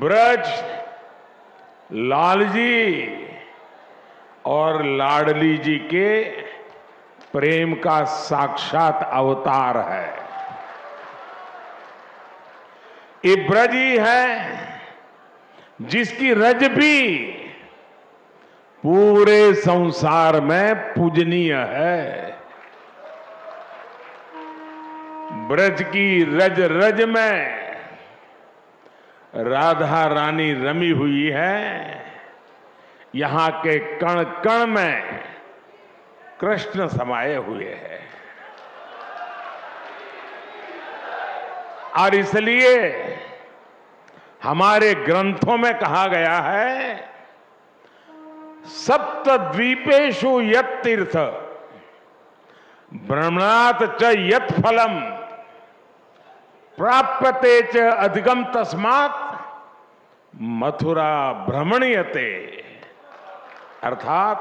ब्रज लालजी और लाडली जी के प्रेम का साक्षात अवतार है। ये ब्रज ही है जिसकी रज भी पूरे संसार में पूजनीय है। ब्रज की रज रज में राधा रानी रमी हुई है। यहां के कण कण में कृष्ण समाये हुए हैं। और इसलिए हमारे ग्रंथों में कहा गया है, सप्तद्वीपेषु यत् तीर्थ भ्रमणात् च यत् फलम प्राप्यते च अधिकम तस्मात् मथुरा भ्रमणीयते। अर्थात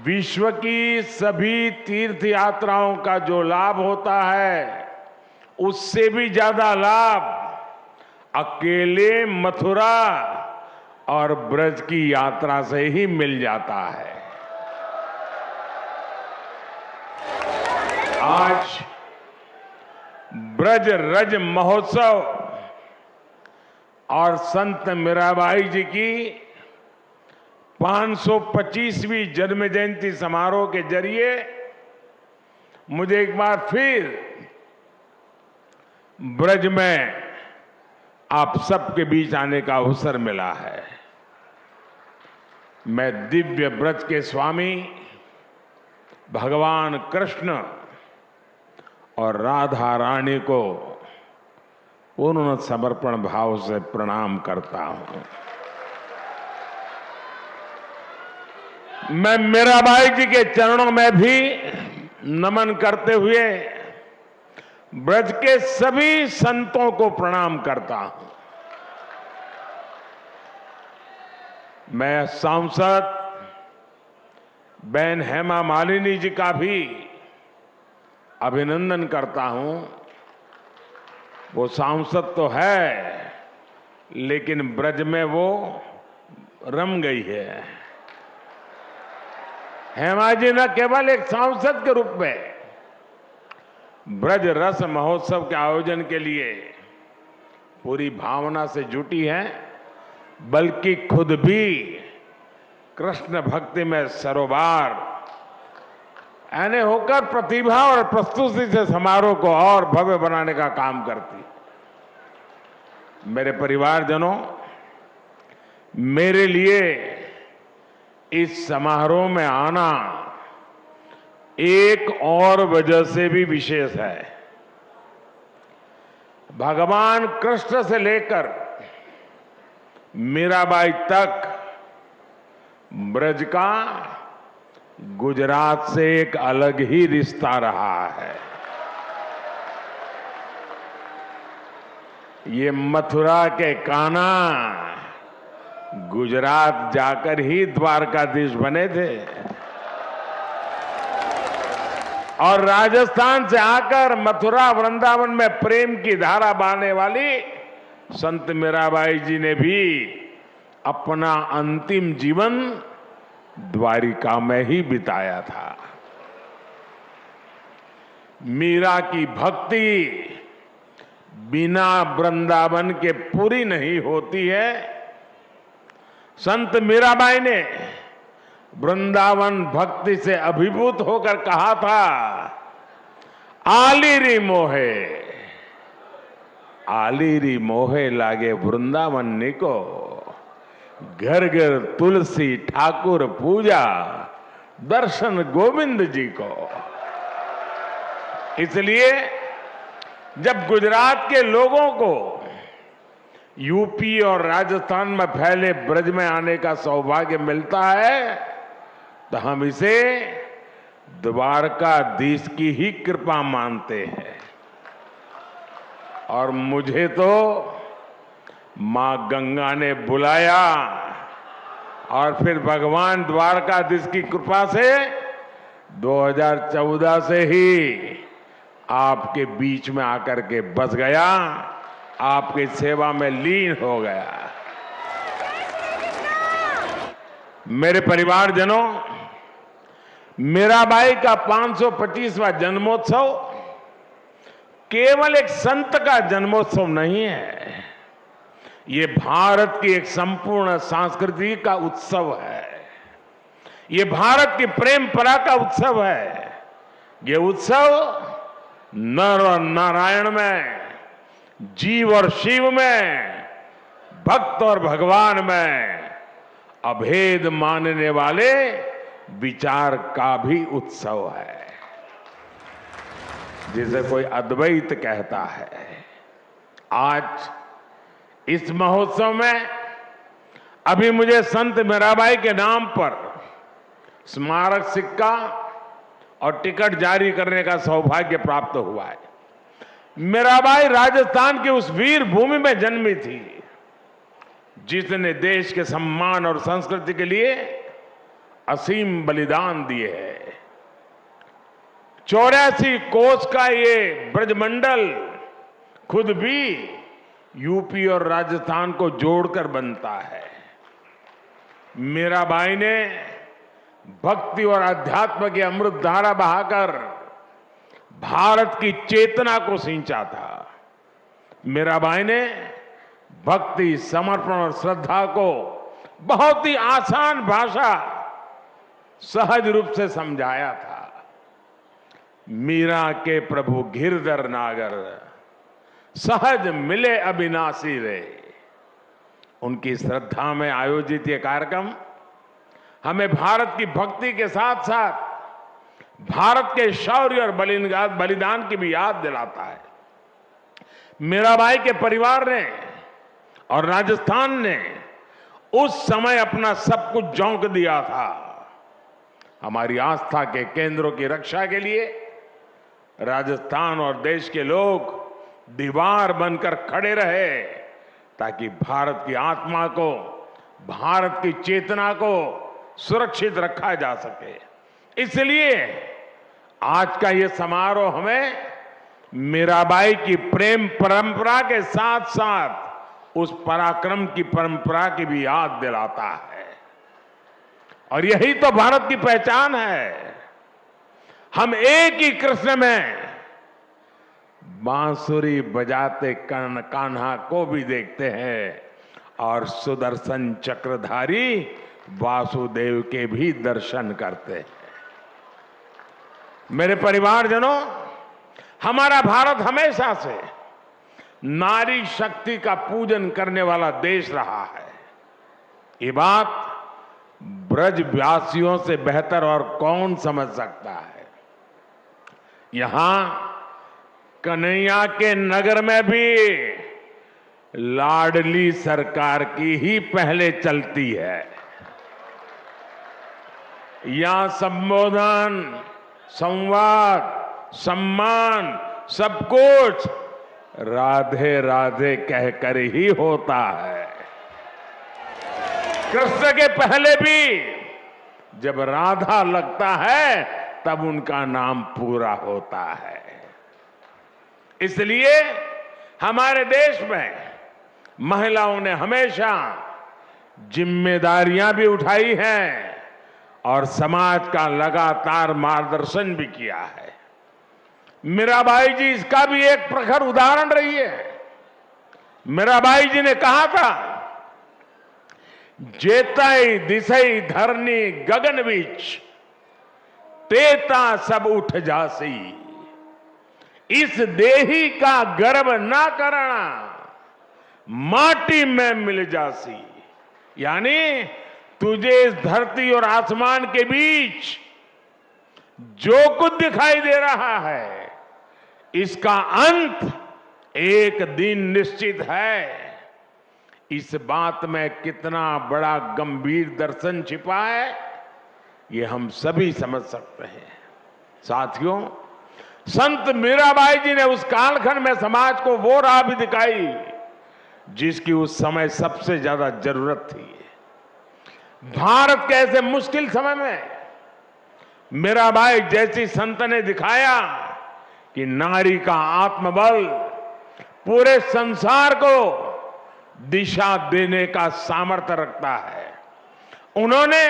विश्व की सभी तीर्थ यात्राओं का जो लाभ होता है, उससे भी ज्यादा लाभ अकेले मथुरा और ब्रज की यात्रा से ही मिल जाता है। आज ब्रज रज महोत्सव और संत मीराबाई जी की 525वीं जन्म जयंती समारोह के जरिए मुझे एक बार फिर ब्रज में आप सबके बीच आने का अवसर मिला है। मैं दिव्य ब्रज के स्वामी भगवान कृष्ण और राधा रानी को पूर्ण समर्पण भाव से प्रणाम करता हूं। मैं मीराबाई जी के चरणों में भी नमन करते हुए ब्रज के सभी संतों को प्रणाम करता हूं। मैं सांसद बहन हेमा मालिनी जी का भी अभिनंदन करता हूं। वो सांसद तो है, लेकिन ब्रज में वो रम गई है। हेमा जी न केवल एक सांसद के रूप में ब्रज रस महोत्सव के आयोजन के लिए पूरी भावना से जुटी है, बल्कि खुद भी कृष्ण भक्ति में सरोबार यानी होकर प्रतिभा और प्रस्तुति से समारोह को और भव्य बनाने का काम करती। मेरे परिवारजनों, मेरे लिए इस समारोह में आना एक और वजह से भी विशेष है। भगवान कृष्ण से लेकर मीराबाई तक ब्रज का गुजरात से एक अलग ही रिश्ता रहा है। ये मथुरा के कान्हा गुजरात जाकर ही द्वारकाधीश बने थे और राजस्थान से आकर मथुरा वृंदावन में प्रेम की धारा बहाने वाली संत मीराबाई जी ने भी अपना अंतिम जीवन द्वारिका में ही बिताया था। मीरा की भक्ति बिना वृंदावन के पूरी नहीं होती है। संत मीराबाई ने वृंदावन भक्ति से अभिभूत होकर कहा था, आलीरी मोहे, आलीरी मोहे लागे वृंदावन निको, घर घर तुलसी ठाकुर पूजा, दर्शन गोविंद जी को। इसलिए जब गुजरात के लोगों को यूपी और राजस्थान में फैले ब्रज में आने का सौभाग्य मिलता है, तो हम इसे द्वारकाधीश की ही कृपा मानते हैं। और मुझे तो मां गंगा ने बुलाया और फिर भगवान द्वारकाधीश की कृपा से 2014 से ही आपके बीच में आकर के बस गया। आपकी सेवा में लीन हो गया। मेरे परिवारजनों, मीराबाई का 525वां जन्मोत्सव केवल एक संत का जन्मोत्सव नहीं है, ये भारत की एक संपूर्ण संस्कृति का उत्सव है। ये भारत की प्रेम परा का उत्सव है। ये उत्सव नर और नारायण में, जीव और शिव में, भक्त और भगवान में अभेद मानने वाले विचार का भी उत्सव है, जिसे कोई अद्वैत कहता है। आज इस महोत्सव में अभी मुझे संत मीराबाई के नाम पर स्मारक सिक्का और टिकट जारी करने का सौभाग्य प्राप्त हुआ है। मीराबाई राजस्थान की उस वीर भूमि में जन्मी थी जिसने देश के सम्मान और संस्कृति के लिए असीम बलिदान दिए हैं। 84 कोस का ये ब्रजमंडल खुद भी यूपी और राजस्थान को जोड़कर बनता है। मीराबाई ने भक्ति और अध्यात्म की अमृत धारा बहाकर भारत की चेतना को सिंचा था। मीराबाई ने भक्ति, समर्पण और श्रद्धा को बहुत ही आसान भाषा, सहज रूप से समझाया था। मीरा के प्रभु गिरधर नागर, सहज मिले अविनाशी रे। उनकी श्रद्धा में आयोजित ये कार्यक्रम हमें भारत की भक्ति के साथ साथ भारत के शौर्य और बलिदान की भी याद दिलाता है। मीराबाई के परिवार ने और राजस्थान ने उस समय अपना सब कुछ झोंक दिया था। हमारी आस्था के केंद्रों की रक्षा के लिए राजस्थान और देश के लोग दीवार बनकर खड़े रहे ताकि भारत की आत्मा को, भारत की चेतना को सुरक्षित रखा जा सके। इसलिए आज का ये समारोह हमें मीराबाई की प्रेम परंपरा के साथ साथ उस पराक्रम की परंपरा की भी याद दिलाता है। और यही तो भारत की पहचान है। हम एक ही कृष्ण में बांसुरी बजाते कान्हा को भी देखते हैं और सुदर्शन चक्रधारी वासुदेव के भी दर्शन करते हैं। मेरे परिवारजनों, हमारा भारत हमेशा से नारी शक्ति का पूजन करने वाला देश रहा है। ये बात ब्रजवासियों से बेहतर और कौन समझ सकता है। यहां कन्हैया के नगर में भी लाडली सरकार की ही पहले चलती है। यहां संबोधन, संवाद, सम्मान, सब कुछ राधे राधे कहकर ही होता है। कृष्ण के पहले भी जब राधा लगता है तब उनका नाम पूरा होता है। इसलिए हमारे देश में महिलाओं ने हमेशा जिम्मेदारियां भी उठाई हैं और समाज का लगातार मार्गदर्शन भी किया है। मीराबाई जी इसका भी एक प्रखर उदाहरण रही है। मीराबाई जी ने कहा था, जेतई दिसई धरनी गगन बीच, तेता सब उठ जासी, इस देही का गर्व ना करना, माटी में मिल जासी। यानी तुझे इस धरती और आसमान के बीच जो कुछ दिखाई दे रहा है, इसका अंत एक दिन निश्चित है। इस बात में कितना बड़ा गंभीर दर्शन छिपा है, ये हम सभी समझ सकते हैं। साथियों, संत मीराबाई जी ने उस कालखंड में समाज को वो राह भी दिखाई जिसकी उस समय सबसे ज्यादा जरूरत थी। भारत के ऐसे मुश्किल समय में मीराबाई जैसी संत ने दिखाया कि नारी का आत्मबल पूरे संसार को दिशा देने का सामर्थ्य रखता है। उन्होंने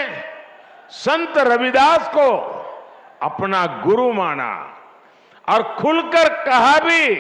संत रविदास को अपना गुरु माना और खुलकर कहा भी